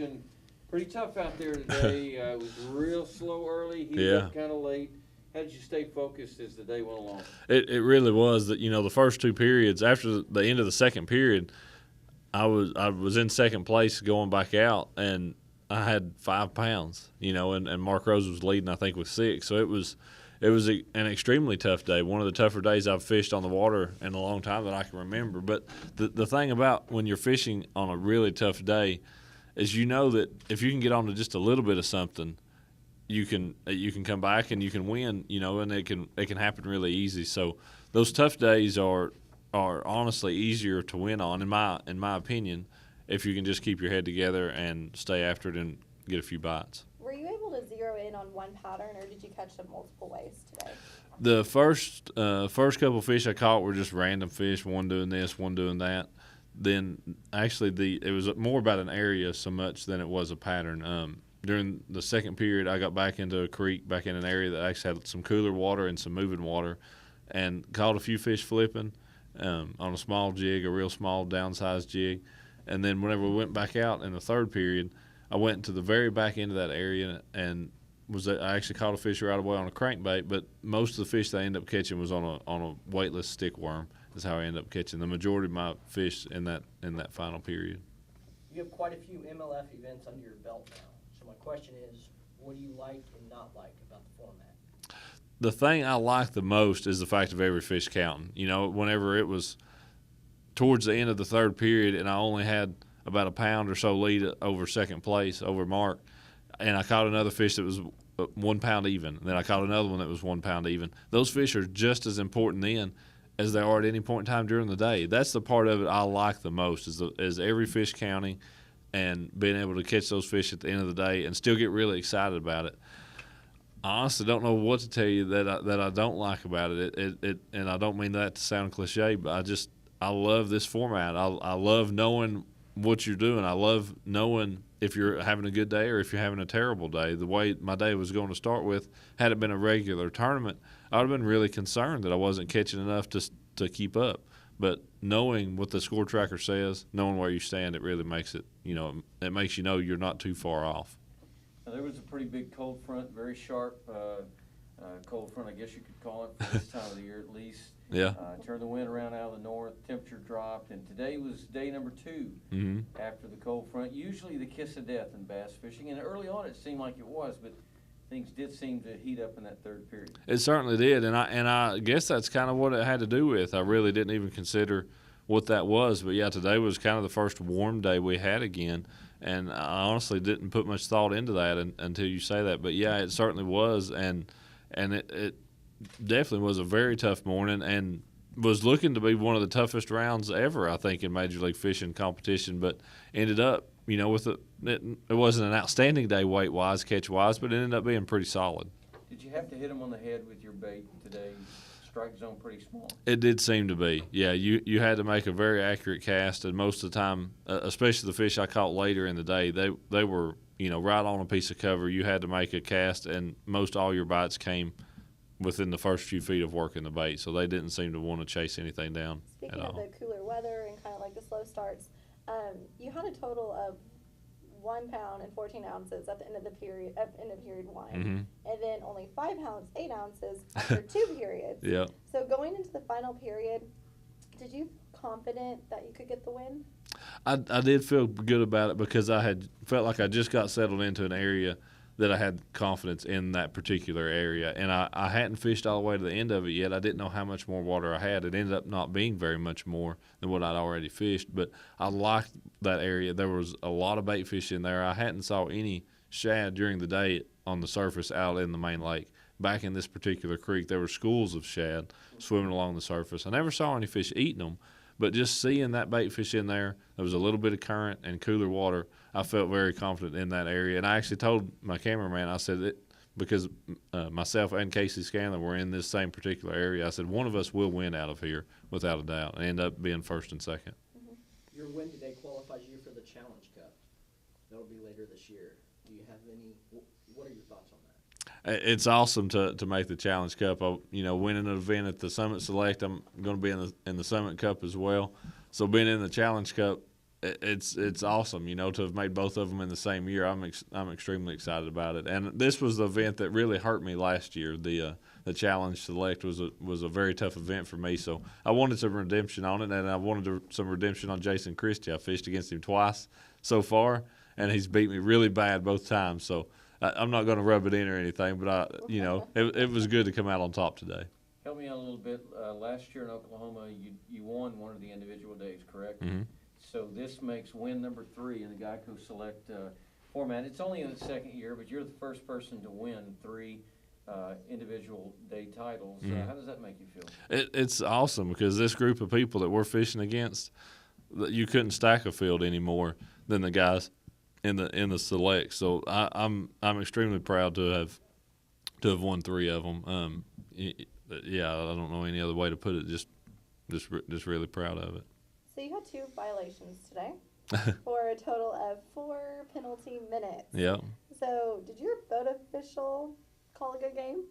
fishing pretty tough out there today. It was real slow early, heated up kind of late. How did you stay focused as the day went along? It really was that, the first two periods, after the end of the second period, I was in second place going back out, and I had 5 pounds, and Mark Rose was leading, I think, with 6. So it was an extremely tough day, one of the tougher days I've fished on the water in a long time that I can remember. But the thing about when you're fishing on a really tough day is that if you can get onto just a little bit of something, you can come back and you can win, and it can happen really easy. So those tough days are honestly easier to win on, in my opinion, if you can just keep your head together and stay after it and get a few bites. Were you able to zero in on one pattern, or did you catch them multiple ways today? The first couple of fish I caught were just random fish, one doing this, one doing that. Then actually it was more about an area so much than it was a pattern. During the second period, I got back into a creek, back in an area that actually had some cooler water and some moving water, and caught a few fish flipping on a small jig, a real small downsized jig. And then whenever we went back out in the third period, I went to the very back end of that area and I actually caught a fish right away on a crankbait, but most of the fish that I ended up catching was on a weightless stick worm. Is how I ended up catching the majority of my fish in that final period. You have quite a few MLF events under your belt now. So my question is, what do you like and not like about the format? The thing I like the most is the fact of every fish counting. Whenever it was towards the end of the third period and I only had about a pound or so lead over second place, over Mark, and I caught another fish that was 1 pound even, and then I caught another one that was 1 pound even. Those fish are just as important then as they are at any point in time during the day. That's the part of it I like the most, is every fish counting and being able to catch those fish at the end of the day and still get really excited about it. I honestly don't know what to tell you that I don't like about it. And I don't mean that to sound cliche, but I love this format. I love knowing what you're doing. I love knowing if you're having a good day or if you're having a terrible day. The way my day was going to start with, had it been a regular tournament, I would have been really concerned that I wasn't catching enough to keep up. But knowing what the score tracker says, knowing where you stand, it really makes it, it makes you know you're not too far off. Now, there was a pretty big cold front, very sharp cold front, I guess you could call it, for this time of the year at least. Yeah. Turned the wind around out of the north, temperature dropped, and today was day number 2 after the cold front. Usually the kiss of death in bass fishing, and early on it seemed like it was, but things did seem to heat up in that third period. It certainly did, and I guess that's kind of what it had to do with. I really didn't even consider what that was, but yeah, today was kind of the first warm day we had again, and I honestly didn't put much thought into that until you say that. But yeah, it certainly was, and it definitely was a very tough morning, and was looking to be one of the toughest rounds ever, I think, in Major League Fishing competition, but ended up, with it wasn't an outstanding day weight-wise, catch-wise, but it ended up being pretty solid. Did you have to hit them on the head with your bait today? Strike zone pretty small. It did seem to be. Yeah, you had to make a very accurate cast, and most of the time, especially the fish I caught later in the day, they were, right on a piece of cover. You had to make a cast, and most all your bites came within the first few feet of working the bait, so they didn't seem to want to chase anything down Speaking at all. Speaking of the cooler weather and kind of like the slow starts, you had a total of 1 pound and 14 ounces at the end of the period, one, and then only 5 pounds, 8 ounces after 2 periods. Yeah. So going into the final period, did you feel confident that you could get the win? I did feel good about it because I had felt like I just got settled into an area that I had confidence in that particular area. And I hadn't fished all the way to the end of it yet. I didn't know how much more water I had. It ended up not being very much more than what I'd already fished. But I liked that area. There was a lot of bait fish in there. I hadn't saw any shad during the day on the surface out in the main lake. Back in this particular creek, there were schools of shad swimming along the surface. I never saw any fish eating them. But just seeing that bait fish in there was a little bit of current and cooler water. I felt very confident in that area. And I actually told my cameraman, I said, because myself and Casey Scanlon were in this same particular area, I said, one of us will win out of here without a doubt and end up being first and second. Your win today qualifies you for the Challenge Cup. That'll be later this year. Do you have any – what are your thoughts on that? It's awesome to make the Challenge Cup. Winning an event at the Summit Select, I'm going to be in the Summit Cup as well. So being in the Challenge Cup it's awesome, to have made both of them in the same year. I'm extremely excited about it. And this was the event that really hurt me last year. The Challenge Select was a very tough event for me, so I wanted some redemption on it, and I wanted some redemption on Jason Christie. I fished against him twice so far, and he's beat me really bad both times. So I'm not going to rub it in or anything, but it was good to come out on top today. Help me out a little bit. Last year in Oklahoma, you won one of the individual days, correct? Mm-hmm. So this makes win number 3 in the Geico Select format. It's only in its second year, but you're the first person to win 3 individual day titles. Mm-hmm. How does that make you feel? It's awesome because this group of people that we're fishing against, you couldn't stack a field any more than the guys in the Select. So I'm extremely proud to have won 3 of them. Yeah, I don't know any other way to put it. Just really proud of it. So you had 2 violations today for a total of 4 penalty minutes. Yeah. So did your boat official call a good game?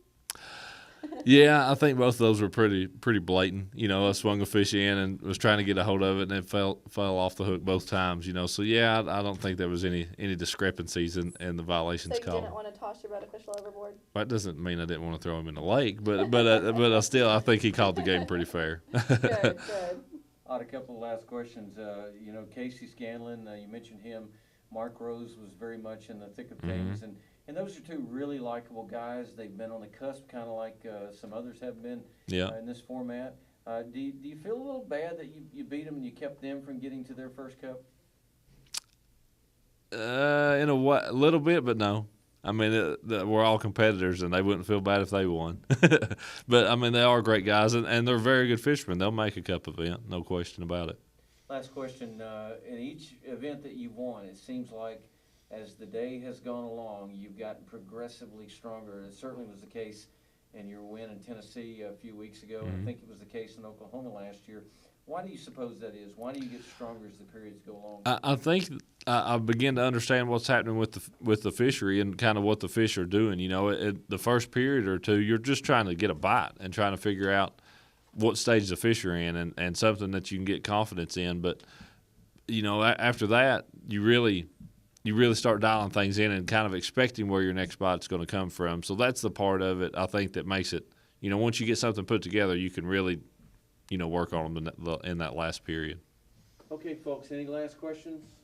Yeah, I think both of those were pretty blatant. I swung a fish in and was trying to get a hold of it, and it fell off the hook both times. So yeah, I don't think there was any discrepancies in the violations So you called. didn't want to toss your boat official overboard? That doesn't mean I didn't want to throw him in the lake, but I think he called the game pretty fair. Good. Ott, a couple of last questions. Casey Scanlon, you mentioned him. Mark Rose was very much in the thick of things, and those are 2 really likable guys. They've been on the cusp, kind of like some others have been in this format. Do you feel a little bad that you beat them and you kept them from getting to their first cup? In a little bit, but no. I mean, we're all competitors, and they wouldn't feel bad if they won. But, I mean, they are great guys, and they're very good fishermen. They'll make a cup event, no question about it. Last question. In each event that you've won, it seems like as the day has gone along, you've gotten progressively stronger. It certainly was the case in your win in Tennessee a few weeks ago, and I think it was the case in Oklahoma last year. Why do you suppose that is? Why do you get stronger as the periods go along? I think I begin to understand what's happening with the fishery and kind of what the fish are doing. The first period or 2, you're just trying to get a bite and trying to figure out what stage the fish are in and something that you can get confidence in. But, after that, you really start dialing things in and kind of expecting where your next bite's going to come from. So that's the part of it, I think, that makes it, once you get something put together, you can really, work on them in that last period. Okay, folks, any last questions?